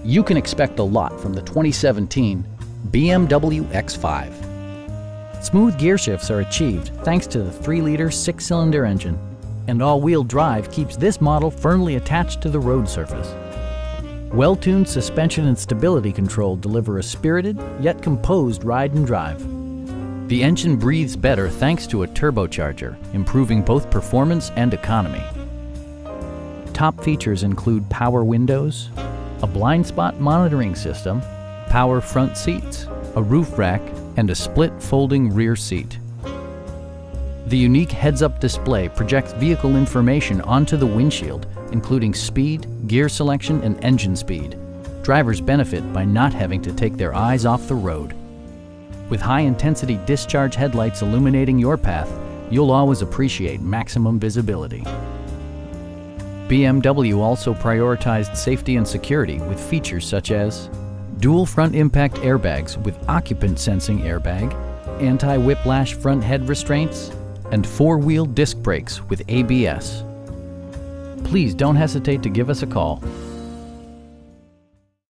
You can expect a lot from the 2017 BMW X5. Smooth gear shifts are achieved thanks to the 3-liter 6-cylinder engine, and all-wheel drive keeps this model firmly attached to the road surface. Well-tuned suspension and stability control deliver a spirited yet composed ride and drive. The engine breathes better thanks to a turbocharger, improving both performance and economy. Top features include power windows, a blind spot monitoring system, Power front seats, a roof rack, and a split folding rear seat. The unique heads-up display projects vehicle information onto the windshield, including speed, gear selection, and engine speed. Drivers benefit by not having to take their eyes off the road. With high-intensity discharge headlights illuminating your path, you'll always appreciate maximum visibility. BMW also prioritized safety and security with features such as dual front impact airbags with occupant sensing airbag, anti-whiplash front head restraints, and 4-wheel disc brakes with ABS. Please don't hesitate to give us a call.